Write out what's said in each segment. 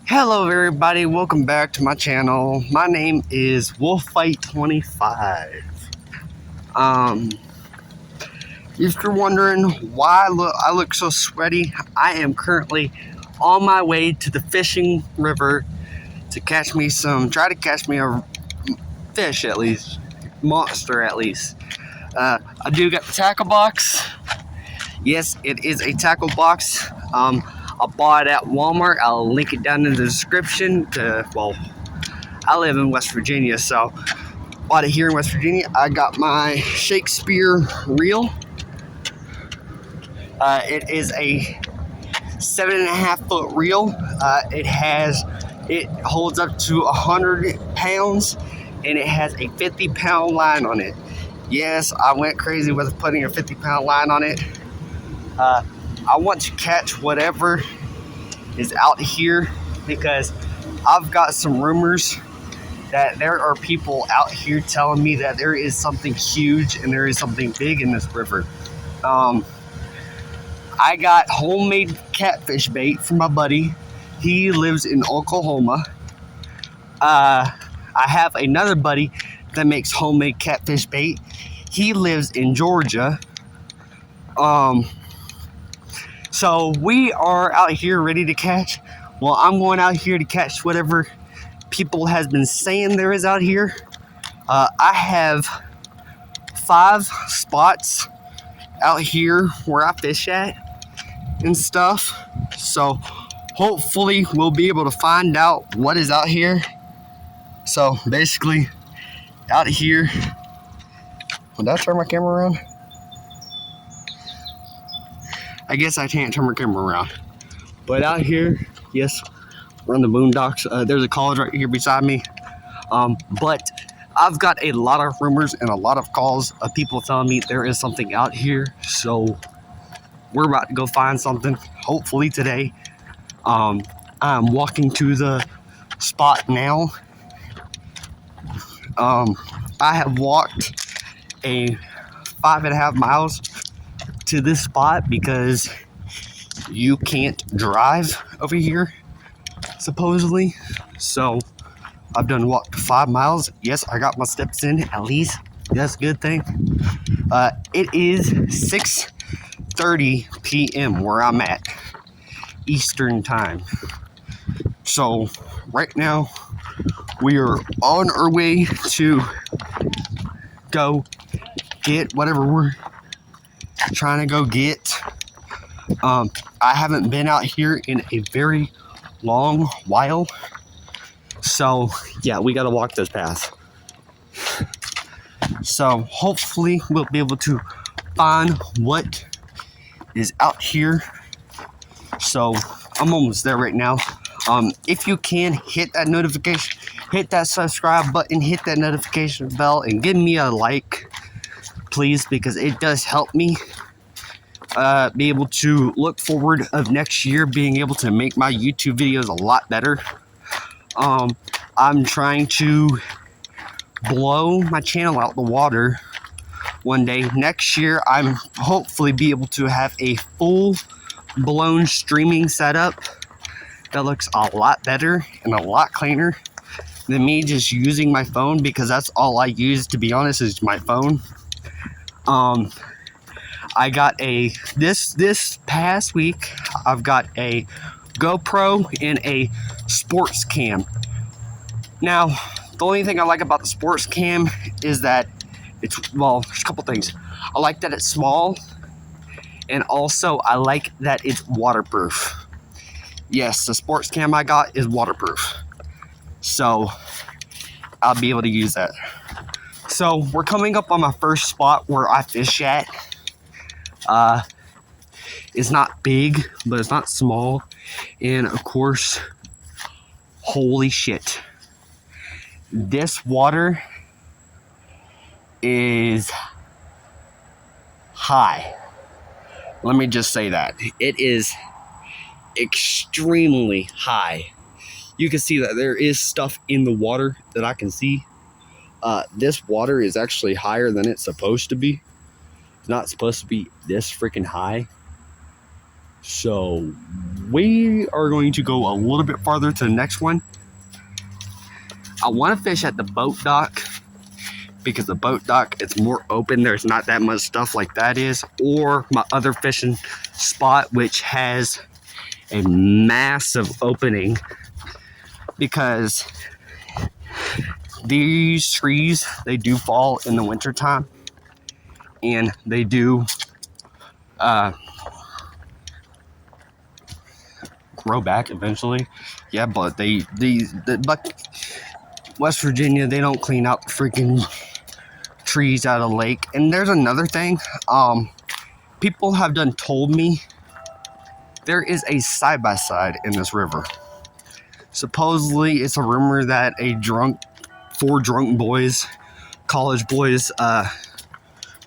Hello everybody, welcome back to my channel. My name is Wolffight25. Um, if you're wondering why I look so sweaty, I am currently on my way to the fishing river to try to catch me a fish at least, monster at least. I do got the tackle box. Yes, it is a tackle box. I bought it at Walmart. I'll link it down in the description. I live in West Virginia, so bought it here in West Virginia. I got my Shakespeare reel. It is a 7.5 foot reel. It holds up to 100 pounds, and it has a 50-pound line on it. Yes, I went crazy with putting a 50-pound line on it. I want to catch whatever is out here because I've got some rumors that there are people out here telling me that there is something huge and there is something big in this river. I got homemade catfish bait from my buddy. He lives in Oklahoma. I have another buddy that makes homemade catfish bait. He lives in Georgia. So we are out here ready to catch. Well, I'm going out here to catch whatever people has been saying there is out here. I have 5 spots out here where I fish at and stuff. So hopefully we'll be able to find out what is out here. So basically out here, did I turn my camera around? I guess I can't turn my camera around. But out here, yes, we're on the boondocks. There's a college right here beside me. But I've got a lot of rumors and a lot of calls of people telling me there is something out here. So we're about to go find something, hopefully today. I'm walking to the spot now. I have walked a 5.5 miles to this spot because you can't drive over here, supposedly. So I've walked 5 miles. Yes, I got my steps in at least. That's a good thing. It is 6:30 p.m. where I'm at, Eastern time. So right now we are on our way to go get whatever we're trying to go get. I haven't been out here in a very long while. So yeah, we gotta walk this path. So hopefully we'll be able to find what is out here. So I'm almost there right now. If you can, hit that notification, hit that subscribe button, hit that notification bell, and give me a like, please, because it does help me be able to look forward of next year being able to make my YouTube videos a lot better. I'm trying to blow my channel out the water one day. Next year, I'm hopefully be able to have a full blown streaming setup that looks a lot better and a lot cleaner than me just using my phone, because that's all I use, to be honest, is my phone. I got this past week, I've got a GoPro and a sports cam. Now, the only thing I like about the sports cam is that there's a couple things. I like that it's small, and also I like that it's waterproof. Yes, the sports cam I got is waterproof. So I'll be able to use that. So we're coming up on my first spot where I fish at. It's not big, but it's not small. And of course, holy shit. This water is high. Let me just say that. It is extremely high. You can see that there is stuff in the water that I can see. This water is actually higher than it's supposed to be. It's not supposed to be this freaking high. So we are going to go a little bit farther to the next one. I want to fish at the boat dock because the boat dock, it's more open. There's not that much stuff like that is. Or my other fishing spot, which has a massive opening, because these trees, they do fall in the wintertime, and they do grow back eventually. Yeah, but West Virginia, they don't clean out freaking trees out of the lake. And there's another thing, people have done told me there is a side-by-side in this river. Supposedly, it's a rumor that four drunk boys, college boys,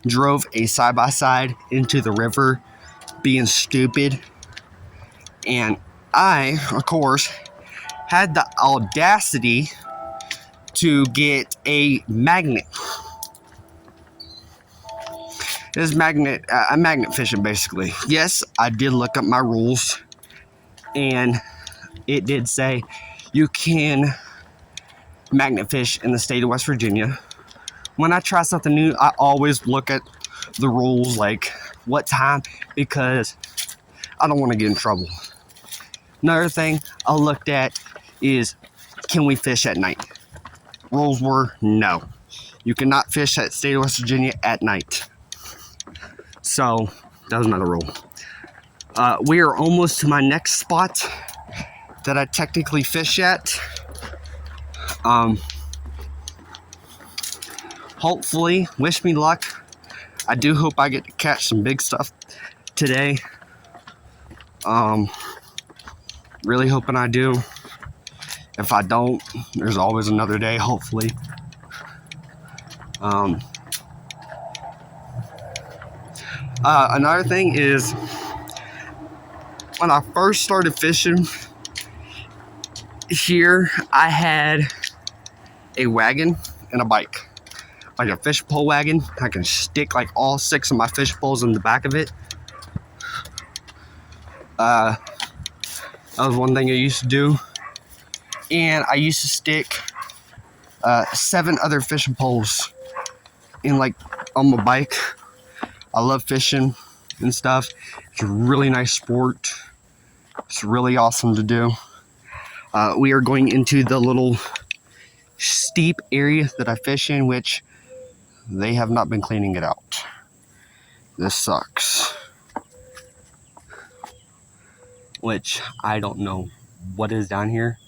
drove a side-by-side into the river being stupid. And I, of course, had the audacity to get a magnet. This magnet, I'm magnet fishing basically. Yes, I did look up my rules, and it did say you can magnet fish in the state of West Virginia. When I try something new, I always look at the rules, like what time, because I don't want to get in trouble. Another thing I looked at is, can we fish at night? Rules were no. You cannot fish at the state of West Virginia at night. So that was another rule. We are almost to my next spot that I technically fish at. Hopefully, wish me luck. I do hope I get to catch some big stuff today. Really hoping I do. If I don't, there's always another day, hopefully. Another thing is, when I first started fishing here, I had a wagon and a bike, like a fish pole wagon. I can stick like all 6 of my fish poles in the back of it. That was one thing I used to do. And I used to stick 7 other fishing poles in, like, on my bike. I love fishing and stuff. It's a really nice sport. It's really awesome to do. We are going into the little steep area that I fish in, which they have not been cleaning it out. This sucks. Which I don't know what is down here.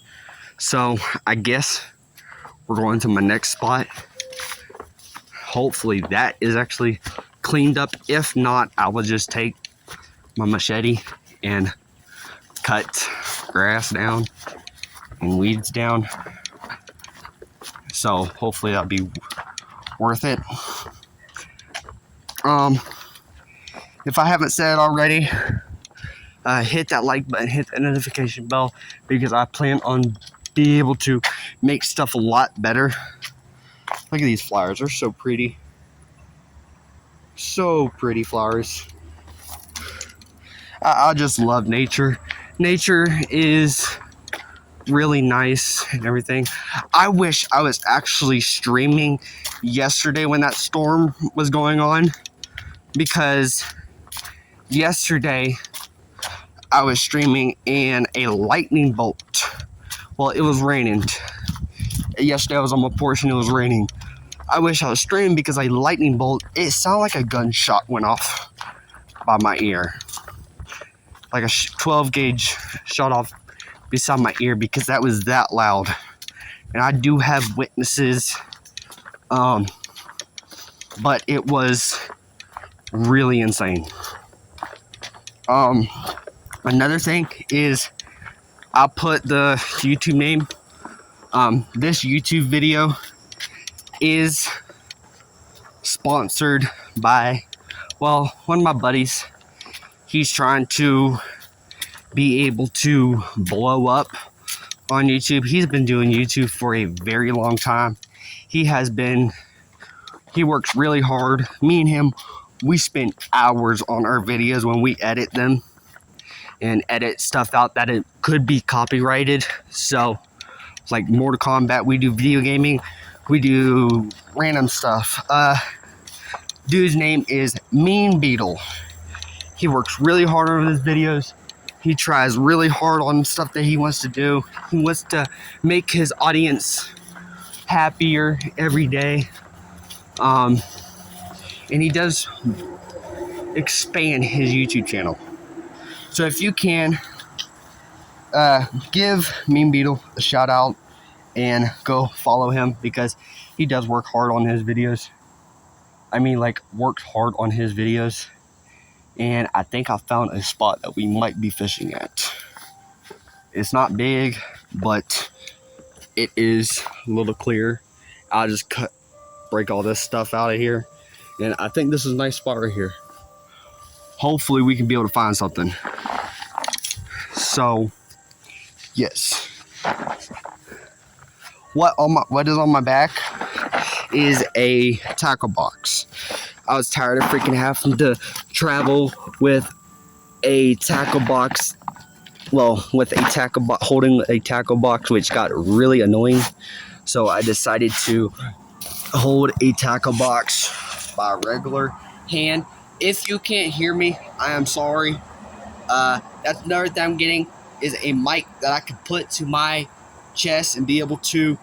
So I guess we're going to my next spot. Hopefully that is actually cleaned up. If not, I will just take my machete and cut grass down and weeds down. So hopefully that'll be worth it. If I haven't said it already, hit that like button, hit the notification bell, because I plan on being able to make stuff a lot better. Look at these flowers, they're so pretty. So pretty flowers. I just love nature. Nature is really nice and everything. I wish I was actually streaming yesterday when that storm was going on, because yesterday I was streaming and a lightning bolt, well, it was raining. Yesterday I was on my porch and it was raining. I wish I was streaming, because a lightning bolt, it sounded like a gunshot went off by my ear. Like a 12 gauge shot off beside my ear, because that was that loud. And I do have witnesses, but it was really insane. Another thing is, I'll put the YouTube name. This YouTube video is sponsored by, well, one of my buddies. He's trying to be able to blow up on YouTube. He's been doing YouTube for a very long time. He works really hard. Me and him, we spend hours on our videos when we edit them. and edit stuff out that it could be copyrighted. So, like Mortal Kombat, we do video gaming, we do random stuff. Dude's name is Mean Beetle. He works really hard on his videos. He tries really hard on stuff that he wants to do. He wants to make his audience happier every day. And he does expand his YouTube channel. So if you can, give Mean Beetle a shout out and go follow him, because he does work hard on his videos. I mean, like, works hard on his videos. And I think I found a spot that we might be fishing at. It's not big, but it is a little clear. I'll just break all this stuff out of here. And I think this is a nice spot right here. Hopefully we can be able to find something. So, yes. What is on my back is a tackle box. I was tired of freaking having to travel with a tackle box. Well, with a tackle box, holding a tackle box, which got really annoying. So I decided to hold a tackle box by regular hand. If you can't hear me, I am sorry. That's another thing I'm getting, is a mic that I could put to my chest and be able to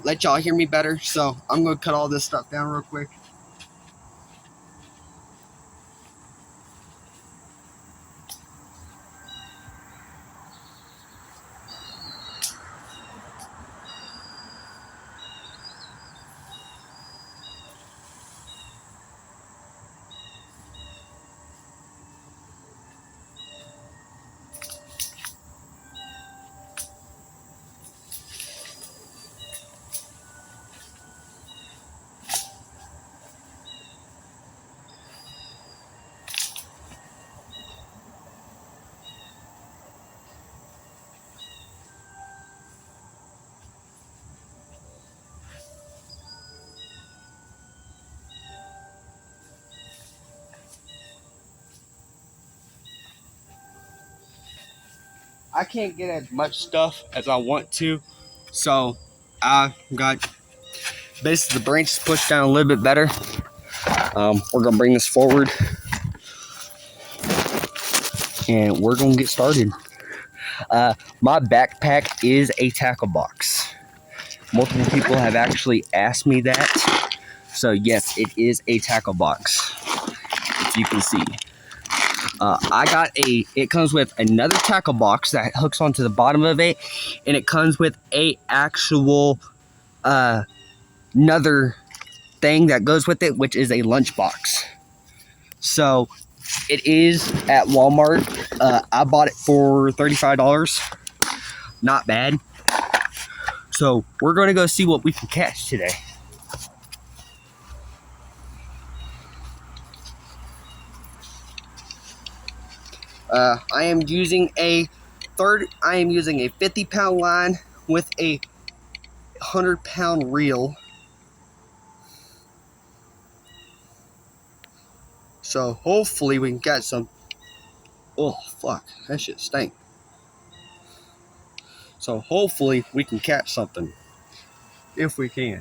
let y'all hear me better. So I'm going to cut all this stuff down real quick. I can't get as much stuff as I want to, so I got basically the branches pushed down a little bit better. We're gonna bring this forward and we're gonna get started. My backpack is a tackle box. Multiple people have actually asked me that, so yes, it is a tackle box, if you can see. It comes with another tackle box that hooks onto the bottom of it, and it comes with a actual another thing that goes with it, which is a lunch box. So it is at Walmart. I bought it for $35. Not bad. So we're gonna go see what we can catch today. I am using a 50-pound line with a 100-pound reel. So hopefully we can catch some. Oh fuck, that shit stank. So hopefully we can catch something, if we can.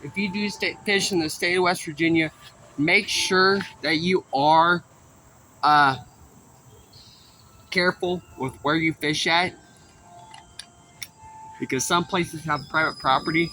If you do fish in the state of West Virginia, make sure that you are careful with where you fish at, because some places have private property.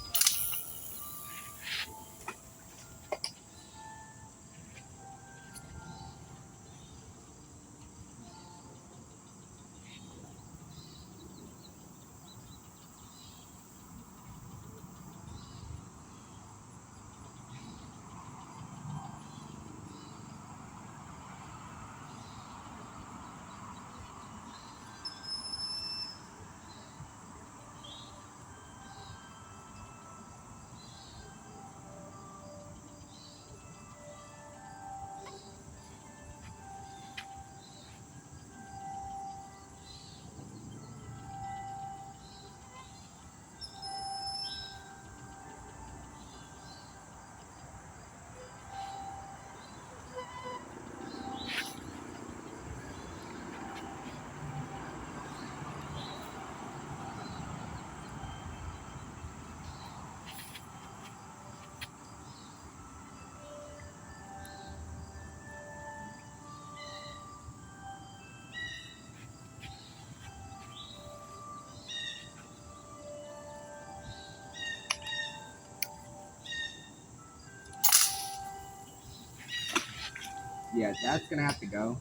Yeah, that's gonna have to go.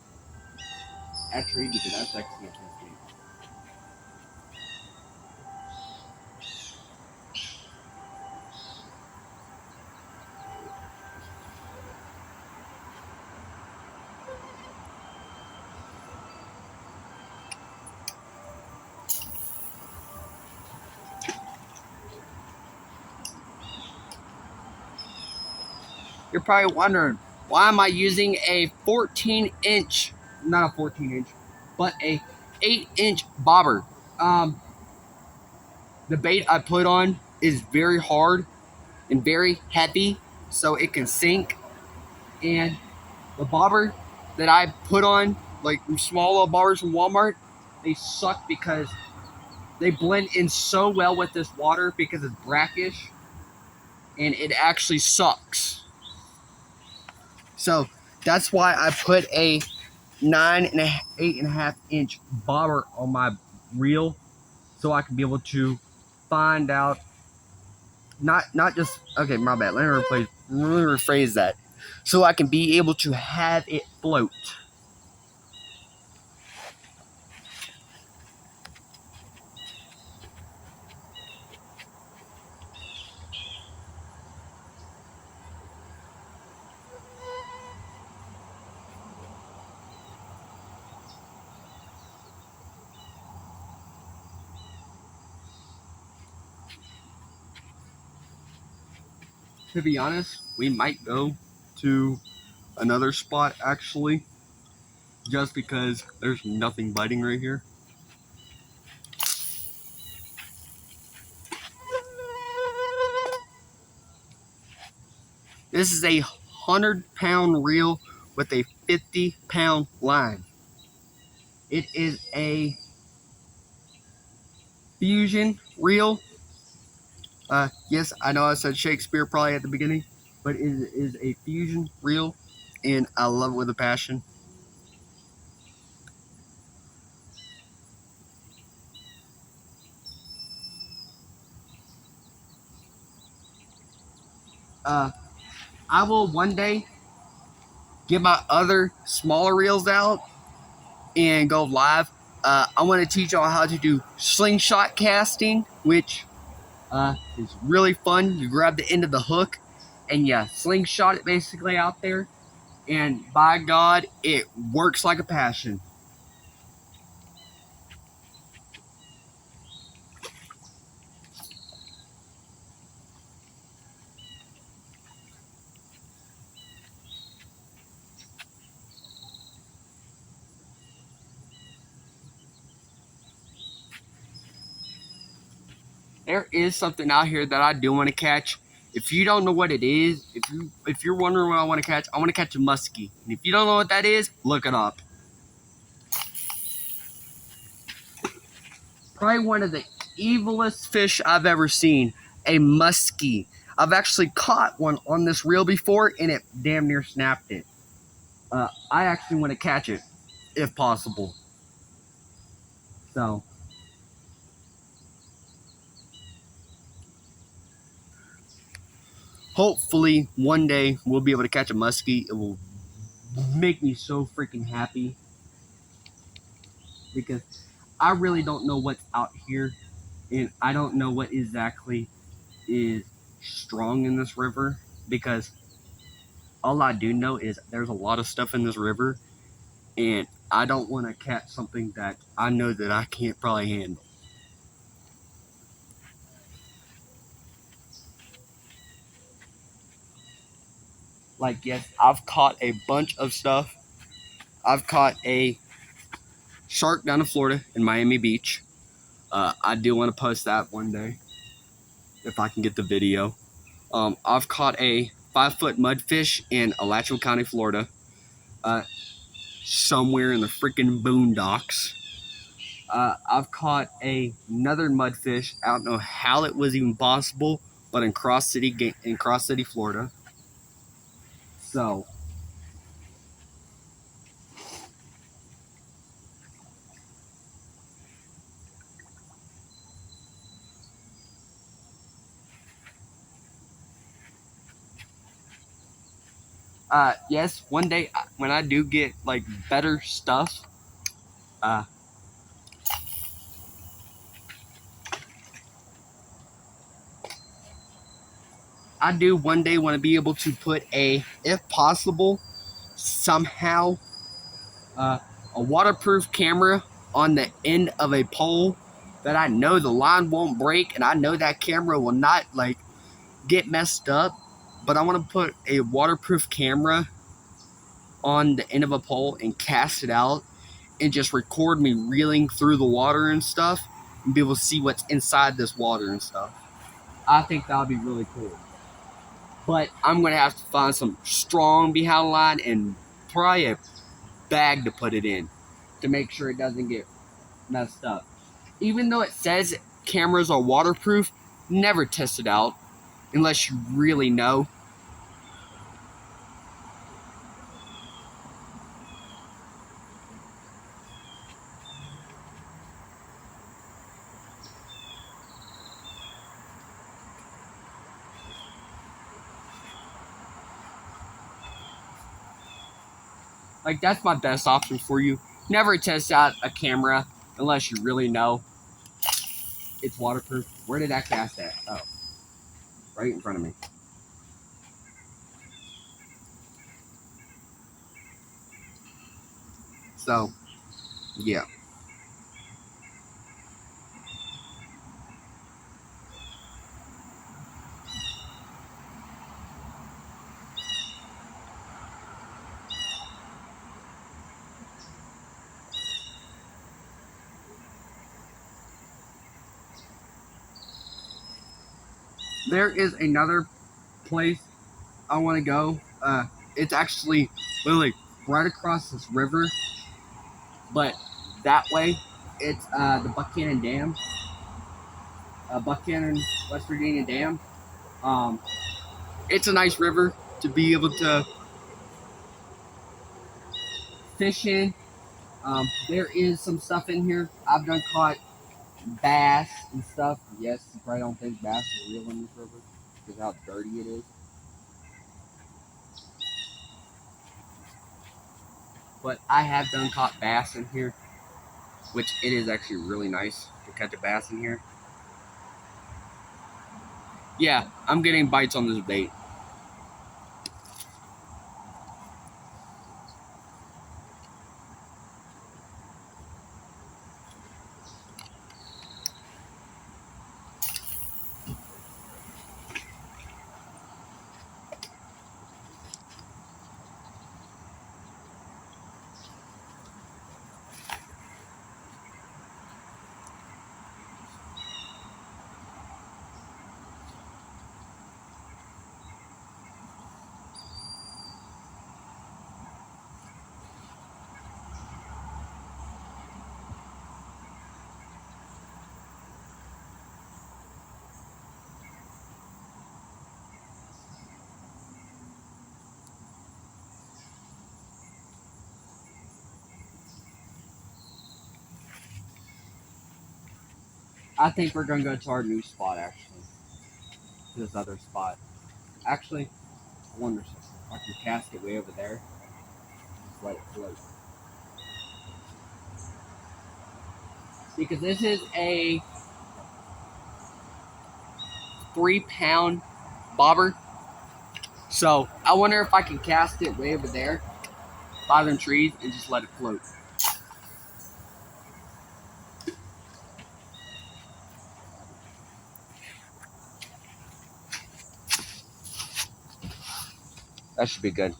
Actually, because that's actually a mistake. You're probably wondering, why am I using a 14-inch, not a 14-inch, but a 8-inch bobber? The bait I put on is very hard and very heavy, so it can sink. And the bobber that I put on, like small little bobbers from Walmart, they suck because they blend in so well with this water because it's brackish, and it actually sucks. So that's why I put a 8.5 inch bobber on my reel, so I can be able to find out, not just, okay, my bad, let me rephrase that, so I can be able to have it float. To be honest, we might go to another spot actually, just because there's nothing biting right here. This is a 100-pound reel with a 50-pound line. It is a fusion reel. Yes, I know I said Shakespeare probably at the beginning, but it is a fusion reel, and I love it with a passion. I will one day get my other smaller reels out and go live. I want to teach y'all how to do slingshot casting, which is really fun. You grab the end of the hook and you slingshot it basically out there, and by God, it works like a passion. There is something out here that I do want to catch. If you don't know what it is, if you're wondering what I want to catch a muskie. And if you don't know what that is, look it up. Probably one of the evilest fish I've ever seen, a muskie. I've actually caught one on this reel before, and it damn near snapped it. I actually want to catch it, if possible. So, hopefully, one day we'll be able to catch a muskie. It will make me so freaking happy. Because I really don't know what's out here, and I don't know what exactly is strong in this river, because all I do know is there's a lot of stuff in this river, and I don't want to catch something that I know that I can't probably handle. Like, yes, I've caught a bunch of stuff. I've caught a shark down in Florida in Miami Beach. I do want to post that one day if I can get the video. I've caught a 5-foot mudfish in Alachua County, Florida. Somewhere in the freaking boondocks. I've caught another mudfish. I don't know how it was even possible, but in Cross City, Florida. So, yes, one day when I do get like better stuff, uh, I do one day want to be able to put if possible, somehow, a waterproof camera on the end of a pole that I know the line won't break, and I know that camera will not like get messed up. But I want to put a waterproof camera on the end of a pole and cast it out and just record me reeling through the water and stuff, and be able to see what's inside this water and stuff. I think that would be really cool. But I'm going to have to find some strong behind line and probably a bag to put it in to make sure it doesn't get messed up. Even though it says cameras are waterproof, never test it out unless you really know. Like, that's my best option for you. Never test out a camera unless you really know it's waterproof. Where did that cast at? Oh, right in front of me. So, yeah. There is another place I want to go. It's actually literally right across this river, but that way, it's the Buchanan Dam, Buchanan, West Virginia Dam. Um, it's a nice river to be able to fish in. There is some stuff in here. I've done caught bass and stuff. Yes, you probably don't think bass is real in this river because how dirty it is. But I have done caught bass in here, which it is actually really nice to catch a bass in here. Yeah, I'm getting bites on this bait. I think we're gonna go to our new spot actually. This other spot. Actually, I wonder something. I can cast it way over there. Just let it float. Because this is a 3-pound bobber. So I wonder if I can cast it way over there by them trees and just let it float. That should be good.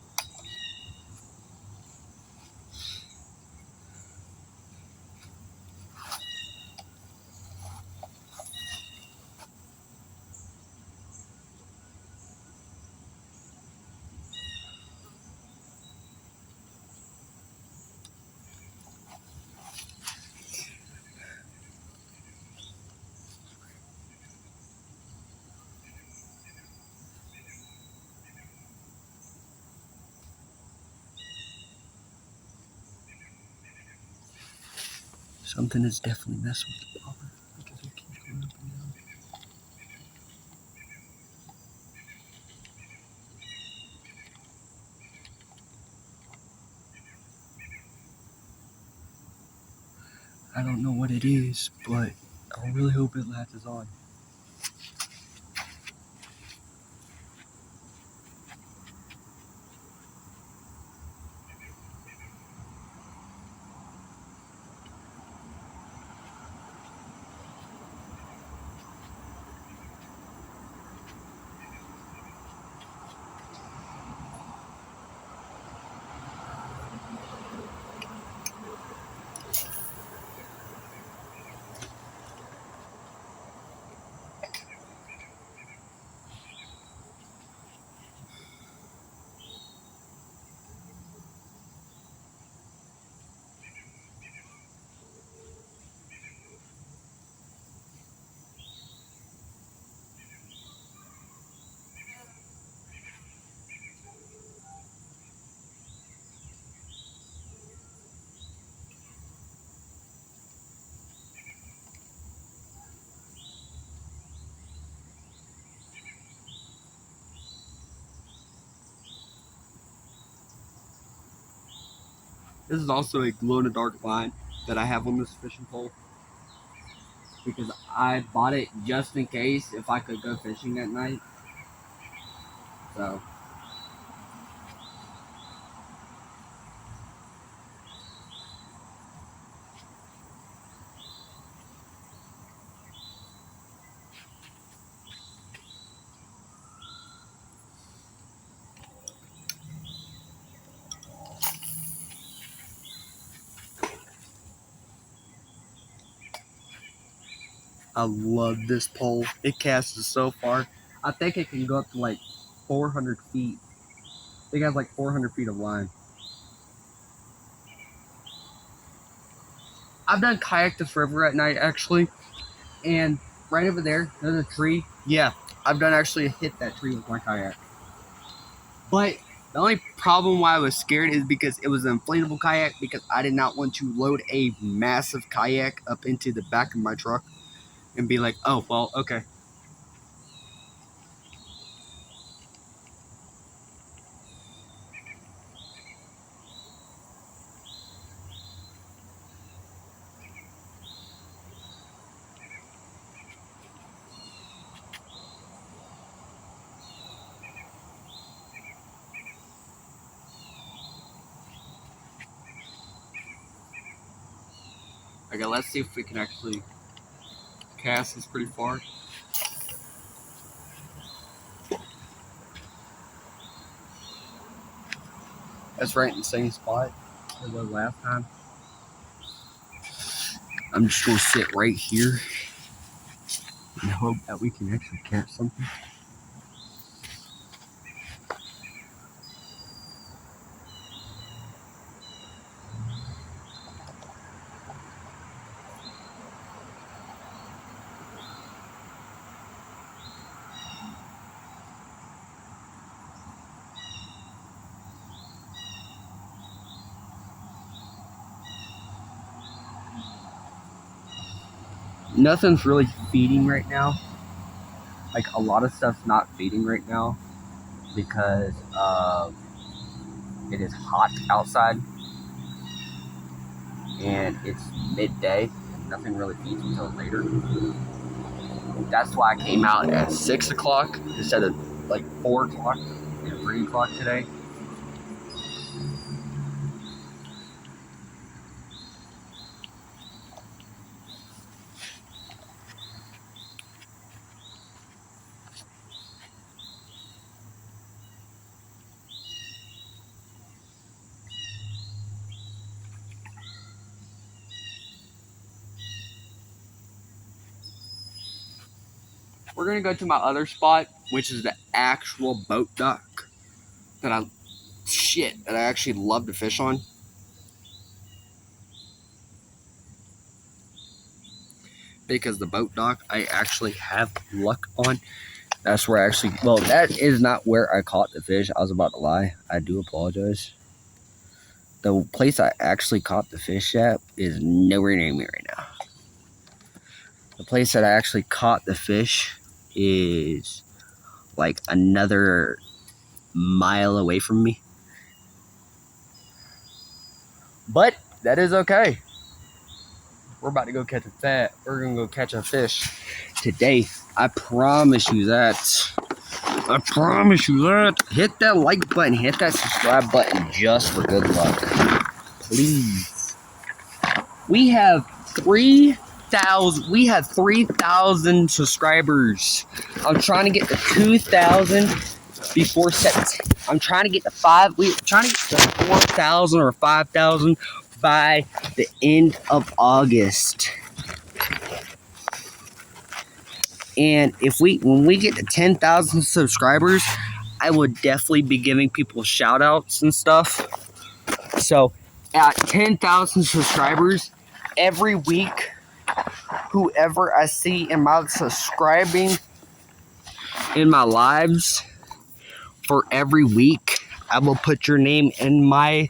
Something is definitely messing with the bobber because it keeps going up and down. I don't know what it is, but I really hope it latches on. This is also a glow-in-the-dark line that I have on this fishing pole because I bought it just in case if I could go fishing at night. So I love this pole. It casts so far. I think it can go up to like 400 feet. It has like 400 feet of line. I've done kayak this river at night actually, and right over there, there's a tree. Yeah, I've done actually hit that tree with my kayak. But the only problem why I was scared is because it was an inflatable kayak because I did not want to load a massive kayak up into the back of my truck and be like, oh, well, okay. Okay, let's see if we can actually cast this pretty far. That's right in the same spot as the last time. I'm just gonna sit right here and hope that we can actually catch something. nothing's really feeding right now. Like, a lot of stuff's not feeding right now because it is hot outside and it's midday. Nothing really feeds until later. That's why I came out at 6 o'clock instead of like 4 o'clock and 3 o'clock today. We're gonna go to my other spot, which is the actual boat dock that I actually love to fish on. Because the boat dock I actually have luck on. That's where that is not where I caught the fish. I was about to lie. I do apologize. The place I actually caught the fish at is nowhere near me right now. The place that I actually caught the fish is like another mile away from me. But that is okay. We're about to go catch we're gonna go catch a fish today. I promise you that. I promise you that. Hit that like button, hit that subscribe button just for good luck. Please. We have 3,000 subscribers. I'm trying to get to 2,000 before September. I'm trying to get to 4,000 or 5,000 by the end of August. And when we get to 10,000 subscribers, I will definitely be giving people shout outs and stuff. So at 10,000 subscribers, every week, whoever I see in my subscribing in my lives for every week, I will put your name in my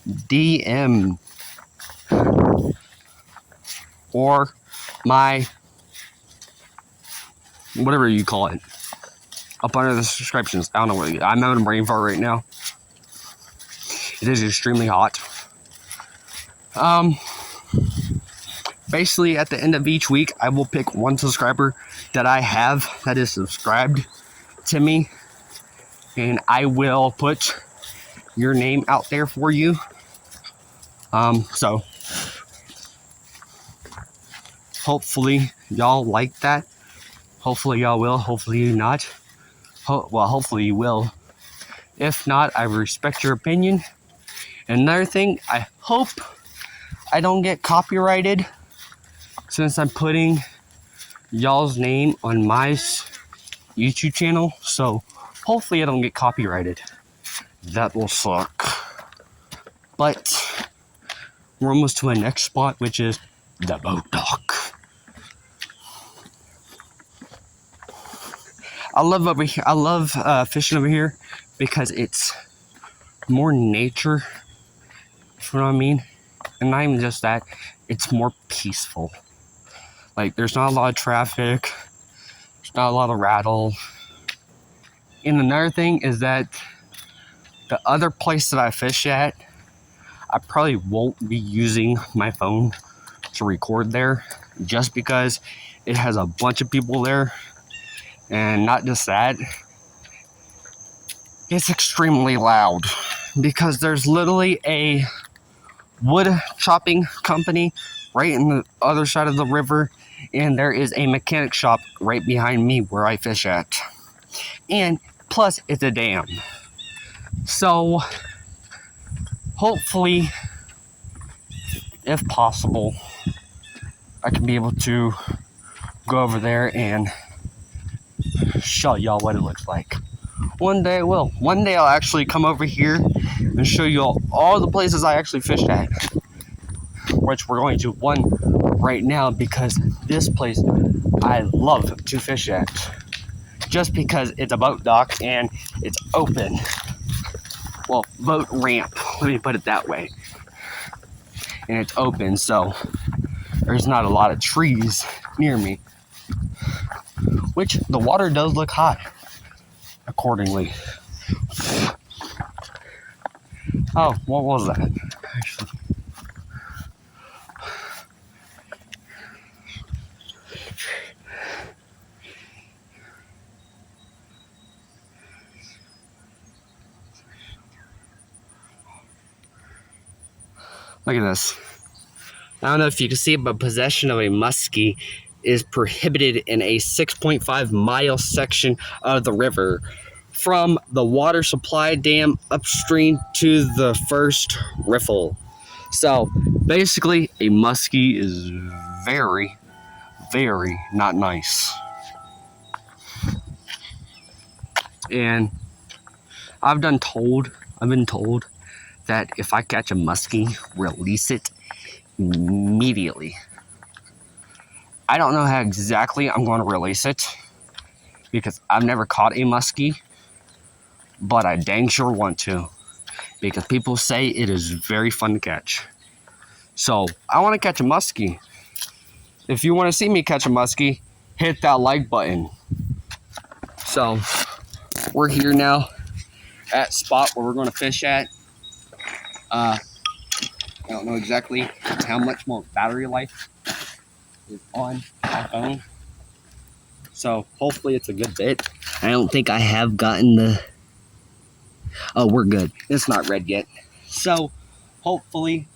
DM or my whatever you call it up under the subscriptions. I don't know what I'm having a brain fart right now. It is extremely hot. Basically at the end of each week I will pick one subscriber that I have that is subscribed to me, and I will put your name out there for you. So hopefully y'all like that. Hopefully y'all will. Hopefully you not. Hopefully you will. If not, I respect your opinion. And another thing, I hope I don't get copyrighted since I'm putting y'all's name on my YouTube channel. So hopefully I don't get copyrighted. That will suck. But we're almost to our next spot, which is the boat dock. I love over here. I love fishing over here because it's more nature. You know what I mean? And not even just that, it's more peaceful. Like, there's not a lot of traffic. There's not a lot of rattle. And another thing is that the other place that I fish at, I probably won't be using my phone to record there just because it has a bunch of people there. And not just that, it's extremely loud because there's literally a wood chopping company right in the other side of the river, and there is a mechanic shop right behind me where I fish at. And plus, it's a dam. So, hopefully, if possible, I can be able to go over there and show y'all what it looks like. One day I will. One day I'll actually come over here and show you all the places I actually fished at. Which we're going to one right now because this place I love to fish at. Just because it's a boat dock and it's open. Well, boat ramp, let me put it that way. And it's open, so there's not a lot of trees near me, which the water does look high accordingly. Oh, what was that? Actually, look at this. I don't know if you can see, but possession of a muskie is prohibited in a 6.5 mile section of the river from the water supply dam upstream to the first riffle. So basically, a muskie is very, very not nice. And I've been told that if I catch a muskie, release it immediately. I don't know how exactly I'm going to release it because I've never caught a muskie, but I dang sure want to because people say it is very fun to catch. So I want to catch a muskie. If you want to see me catch a muskie, hit that like button. So we're here now at spot where we're going to fish at. I don't know exactly how much more battery life is on my phone. So hopefully it's a good bit. I don't think I have gotten the... Oh, we're good. It's not red yet. So hopefully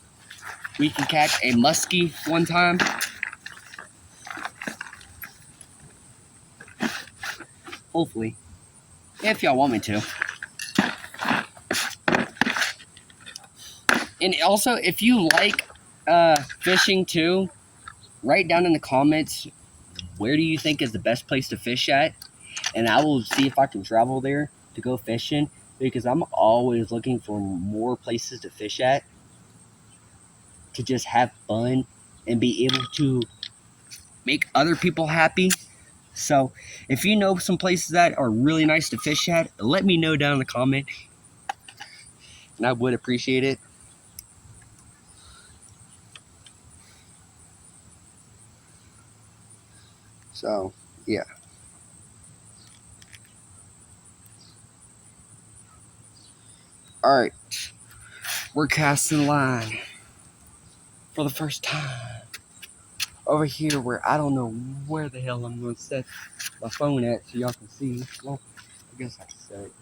we can catch a muskie one time. Hopefully. If y'all want me to. And also, if you like fishing too, write down in the comments where do you think is the best place to fish at, and I will see if I can travel there to go fishing, because I'm always looking for more places to fish at to just have fun and be able to make other people happy. So if you know some places that are really nice to fish at, let me know down in the comment, and I would appreciate it. So yeah. Alright, we're casting line for the first time over here where I don't know where the hell I'm going to set my phone at so y'all can see. Well, I guess I can set it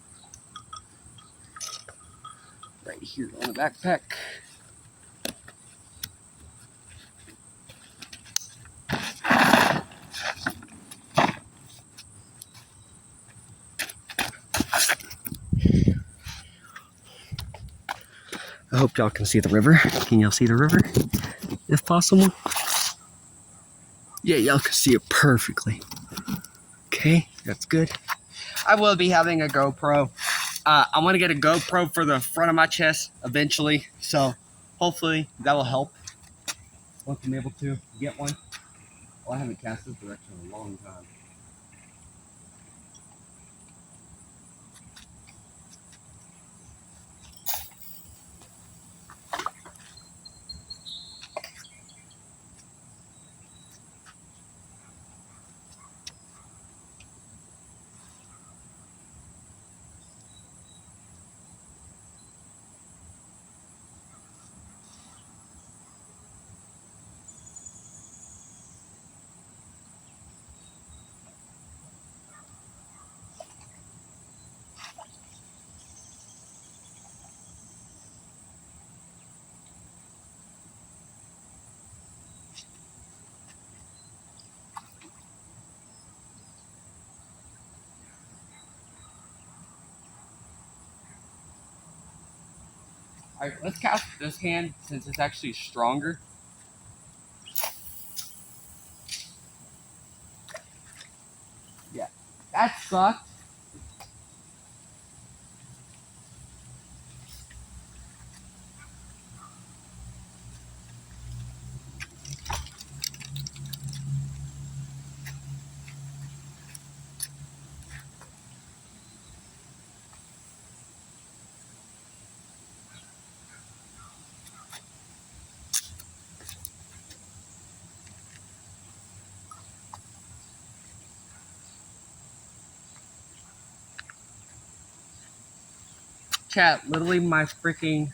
right here on the backpack. I hope y'all can see the river. Can y'all see the river? If possible. Yeah, y'all can see it perfectly. Okay, that's good. I will be having a GoPro. I want to get a GoPro for the front of my chest eventually. So hopefully that will help once I'm able to get one. Well, I haven't cast this direction in a long time. Alright, let's cast this hand since it's actually stronger. Yeah, that sucked. Chat, literally my freaking...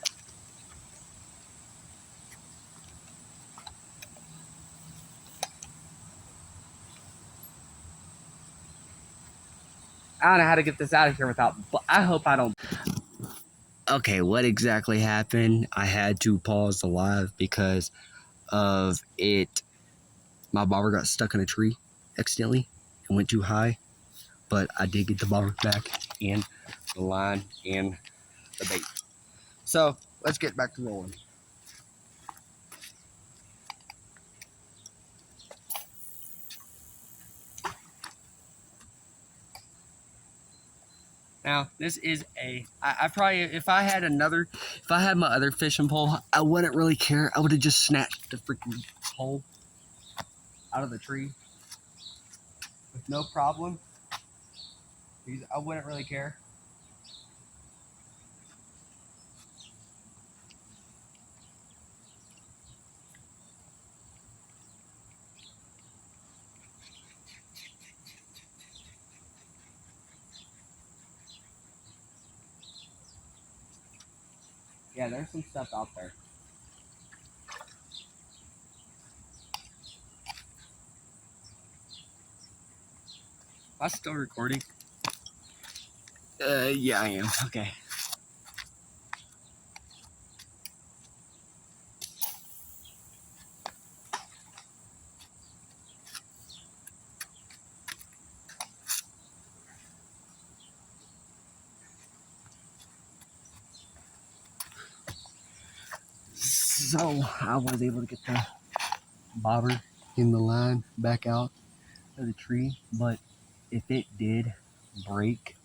I don't know how to get this out of here without... But I hope I don't... Okay, what exactly happened? I had to pause the live because of it. My bobber got stuck in a tree accidentally and went too high. But I did get the bobber back and the line and the bait. So, let's get back to rolling. Now, this is I probably, if I had my other fishing pole, I wouldn't really care. I would have just snatched the freaking pole out of the tree with no problem. Because I wouldn't really care. Yeah, there's some stuff out there. Am I still recording? Yeah, I am. Okay. So, I was able to get the bobber in the line back out of the tree, but if it did break,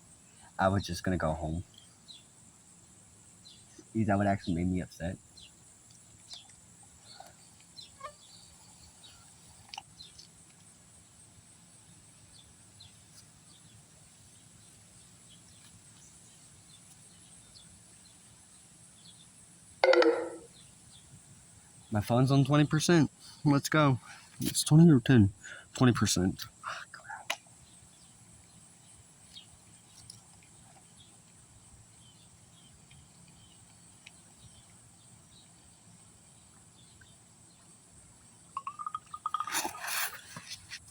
I was just gonna go home. Because that would actually make me upset. My phone's on 20%. Let's go. It's 20 or 10? 20%.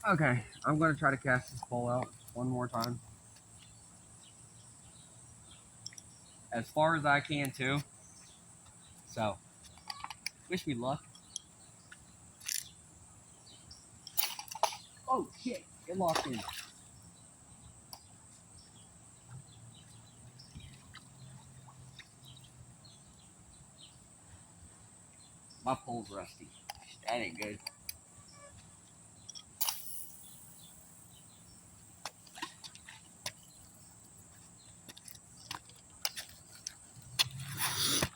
Okay, I'm going to try to cast this pole out one more time. As far as I can, too. So, wish me luck. Oh, shit. It locked in. My pole's rusty. That ain't good.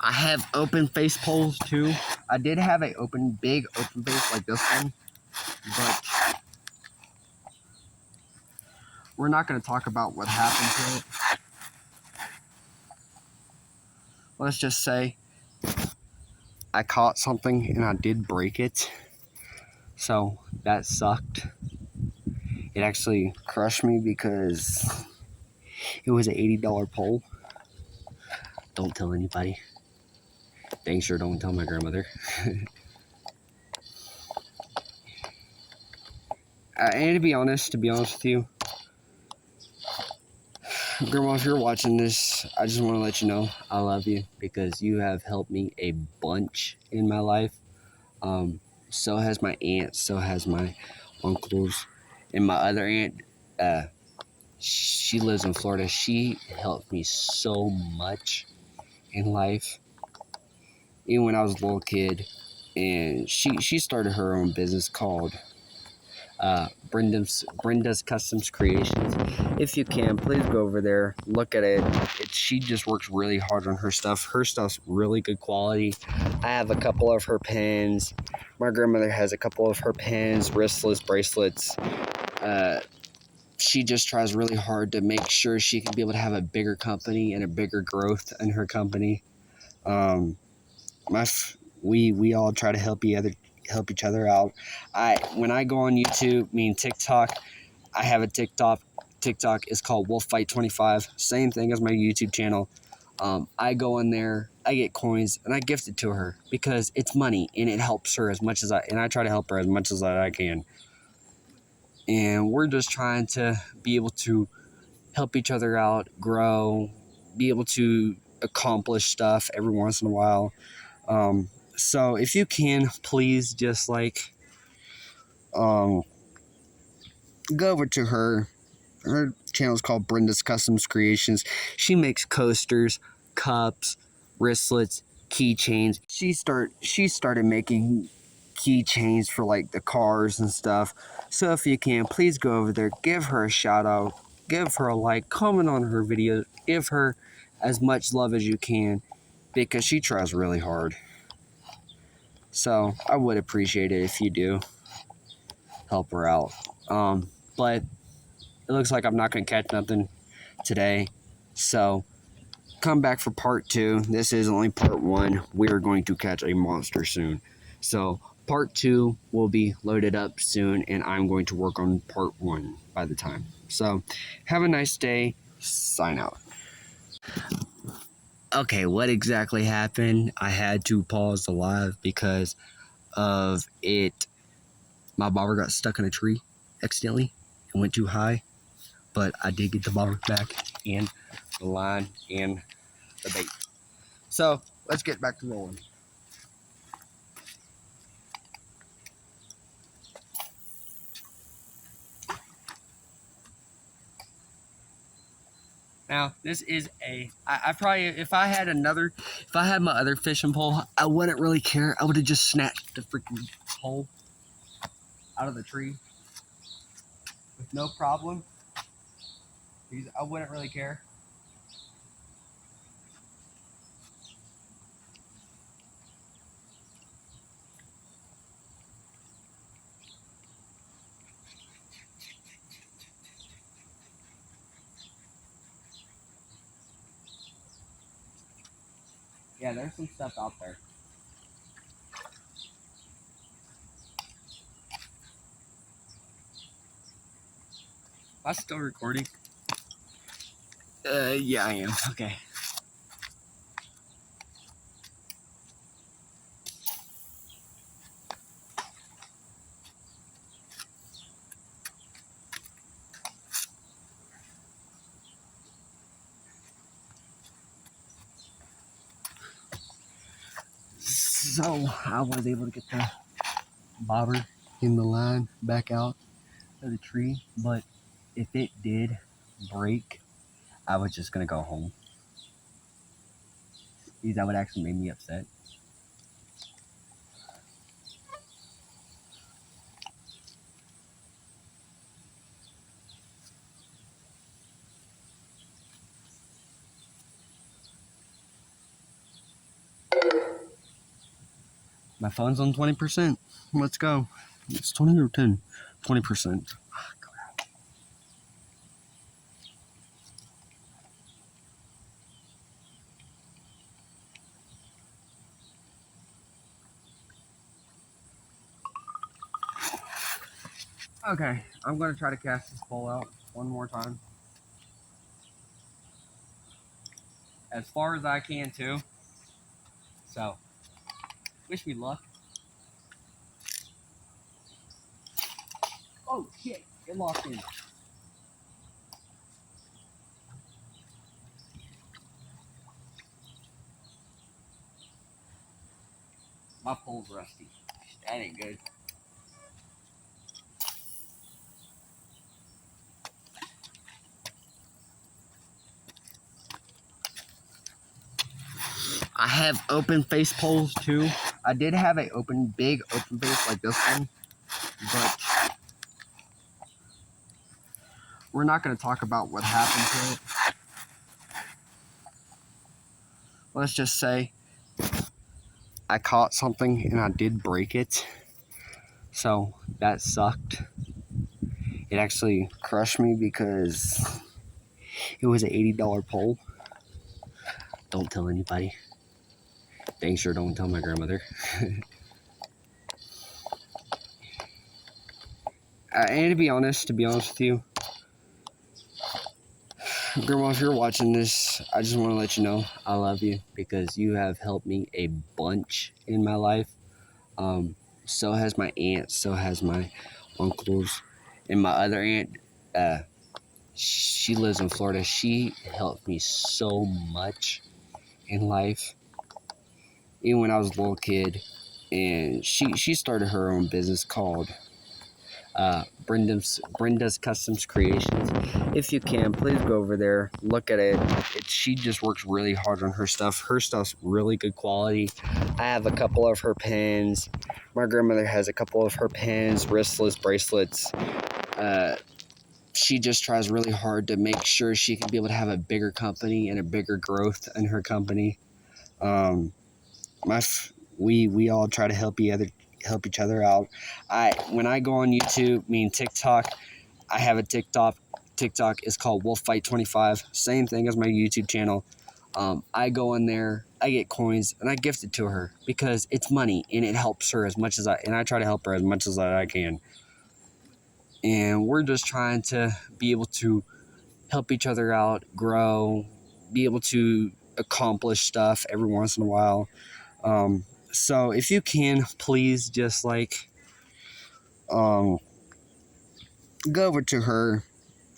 I have open face poles too. I did have a big open face like this one, but we're not going to talk about what happened to it. Let's just say I caught something and I did break it, so that sucked. It actually crushed me because it was an $80 pole. Don't tell anybody. Dang sure don't tell my grandmother. And to be honest with you, Grandma, if you're watching this, I just want to let you know I love you because you have helped me a bunch in my life. So has my aunt, so has my uncles, and my other aunt. She lives in Florida. She helped me so much in life, even when I was a little kid. And she started her own business called Brenda's Customs Creations. If you can, please go over there, look at it. She just works really hard on her stuff. Her stuff's really good quality. I have a couple of her pins. My grandmother has a couple of her pins, wristlets, bracelets. She just tries really hard to make sure she can be able to have a bigger company and a bigger growth in her company. We all try to help each other out. When I go on YouTube, TikTok, I have a TikTok. TikTok is called Wolf Fight 25. Same thing as my YouTube channel. I go in there, I get coins, and I gift it to her because it's money and it helps her as much as I try to help her as much as I can. And we're just trying to be able to help each other out, grow, be able to accomplish stuff every once in a while. So if you can, please just like um, go over to her. Her channel is called Brenda's Customs Creations. She makes coasters, cups, wristlets, keychains. She started making keychains for like the cars and stuff. So if you can, please go over there, give her a shout out, give her a like, comment on her video, give her as much love as you can because she tries really hard. So I would appreciate it if you do help her out. But it looks like I'm not going to catch nothing today. So come back for part 2. This is only part 1. We are going to catch a monster soon. So part 2 will be loaded up soon, and I'm going to work on part 1 by the time. So have a nice day. Sign out. Okay, what exactly happened? I had to pause the live because of it. My bobber got stuck in a tree accidentally and went too high. But I did get the bobber back and the line and the bait. So let's get back to rolling. Now this is I probably if I had my other fishing pole, I wouldn't really care. I would have just snatched the freaking pole out of the tree with no problem. Because I wouldn't really care. Yeah, there's some stuff out there. Am I still recording? Yeah, I am. Okay. So I was able to get the bobber in the line back out of the tree, but if it did break, I was just gonna go home. Because that would actually make me upset. My phone's on 20%. Let's go. It's 20 or 10? 20%. Okay, I'm gonna try to cast this pole out one more time. As far as I can too. So, wish me luck. Oh shit, it locked in. My pole's rusty. That ain't good. I have open face poles too. I did have a big open face like this one, but we're not going to talk about what happened to it. Let's just say I caught something and I did break it, so that sucked. It actually crushed me because it was an $80 pole. Don't tell anybody. Dang sure don't tell my grandmother. And to be honest with you, Grandma, if you're watching this, I just want to let you know I love you because you have helped me a bunch in my life. Um, so has my aunt, so has my uncles, and my other aunt. Uh, she lives in Florida. She helped me so much in life, even when I was a little kid. And she started her own business called Brenda's Customs Creations. If you can, please go over there, look at it. She just works really hard on her stuff. Her stuff's really good quality. I have a couple of her pins. My grandmother has a couple of her pins, wristlets, bracelets. She just tries really hard to make sure she can be able to have a bigger company and a bigger growth in her company. Um, we all try to help each other out. When I go on YouTube, TikTok, I have a TikTok. TikTok is called WolfFight25. Same thing as my YouTube channel. I go in there, I get coins, and I gift it to her because it's money and it helps her as much as I try to help her as much as I can. And we're just trying to be able to help each other out, grow, be able to accomplish stuff every once in a while. So if you can, please just um, go over to her.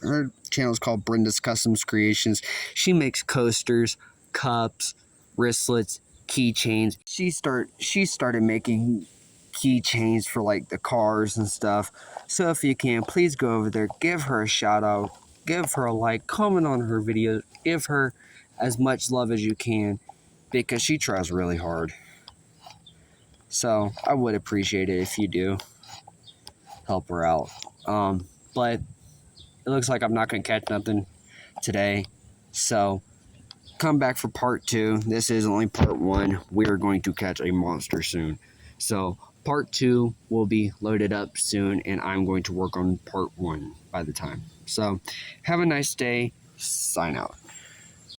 Her channel is called Brenda's Customs Creations. She makes coasters, cups, wristlets, keychains. She started making keychains for like the cars and stuff. So if you can, please go over there, give her a shout out, give her a like, comment on her videos, give her as much love as you can because she tries really hard. So I would appreciate it if you do help her out. But it looks like I'm not going to catch nothing today. So come back for part 2. This is only part 1. We're going to catch a monster soon. So part 2 will be loaded up soon, and I'm going to work on part 1 by the time. So have a nice day. Sign out.